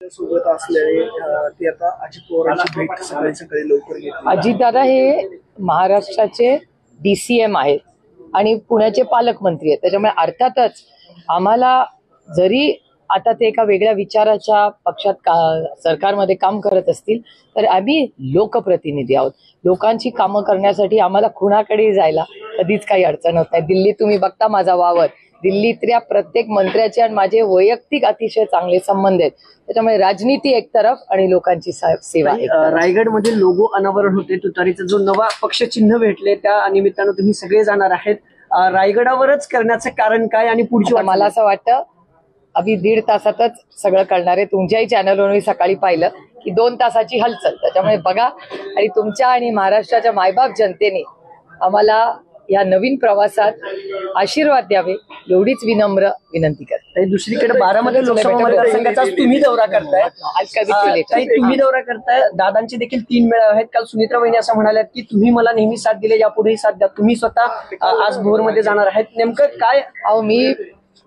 सोबत असलेले ते आता अजित पवारांची भेट सकाळी सकाळी लवकर घेतली। अजितदादा हे महाराष्ट्राचे DCM आहेत आणि पुण्याचे पालकमंत्री आहेत। त्याच्यामुळे अर्थातच आम्हाला जरी आता ते एका वेगळ्या विचाराच्या पक्षात सरकारमध्ये काम करत असतील तर आम्ही लोकप्रतिनिधी आहोत। लोकांची कामं करण्यासाठी आम्हाला कुणाकडे जायला कधीच काही अडचण होत नाही। दिल्लीत तुम्ही बघता माझा वावर, दिल्लीतल्या प्रत्येक मंत्र्याचे आणि माझे वैयक्तिक अतिशय चांगले संबंध आहेत। त्याच्यामुळे राजनीती एक तरफ आणि लोकांची सेवा एक तरफ। रायगडमध्ये लोगो अनावरण होते, तुतारीचा जो नवा पक्ष चिन्ह भेटले त्या निमित्तानं तुम्ही सगळे जाणार आहेत। रायगडावरच करण्याचं कारण काय आणि पुढची मला असं वाटतं अभी 1.5 तासातच सगळं कळणार आहे। तुमच्याही चॅनलवर मी सकाळी पाहिलं की 2 तासाची हलचल। त्याच्यामुळे बघा आणि तुमच्या आणि महाराष्ट्राच्या मायबाप जनतेने आम्हाला या नवीन प्रवासात आशीर्वाद द्यावे एवढीच विनम्र विनंती करते। दुसरीकडे बारामती लोकसभा मतदारसंघाचा तुम्ही दौरा करताय, तुम्ही दौरा करताय, दादांचे देखील 3 मेळावे आहेत। काल सुनित्रा वहिनी असं म्हणाल्यात की तुम्ही मला नेहमी साथ दिले, यापुढेही साथ द्या। तुम्ही स्वतः आज भोरमध्ये जाणार आहेत, नेमकं काय? मी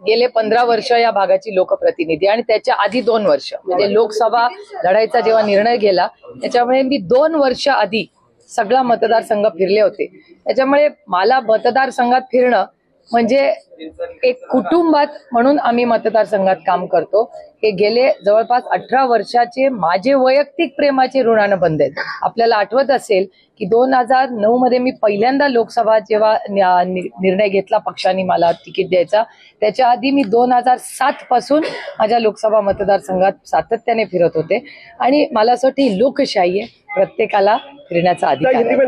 गेले 15 वर्ष या भागाची लोकप्रतिनिधी आणि त्याच्या आधी 2 वर्ष म्हणजे लोकसभा लढायचा जेव्हा निर्णय गेला त्याच्यामुळे मी 2 वर्ष आधी सगळा मतदारसंघ फिरले होते। त्याच्यामुळे मला मतदारसंघात फिरणं म्हणजे एक कुटुंबात म्हणून आम्ही मतदारसंघात काम करतो। हे गेले जवळपास 18 वर्षाचे माझे वैयक्तिक प्रेमाचे ऋणानं बंद आहेत। आपल्याला आठवत असेल की 2009 मध्ये मी पहिल्यांदा लोकसभा जेव्हा निर्णय घेतला पक्षाने मला तिकीट द्यायचा, त्याच्या आधी मी 2007 पासून माझ्या लोकसभा मतदारसंघात सातत्याने फिरत होते आणि मला असं वाटतं ही लोकशाही आहे, प्रत्येकाला फिरण्याचा अधिकार आहे।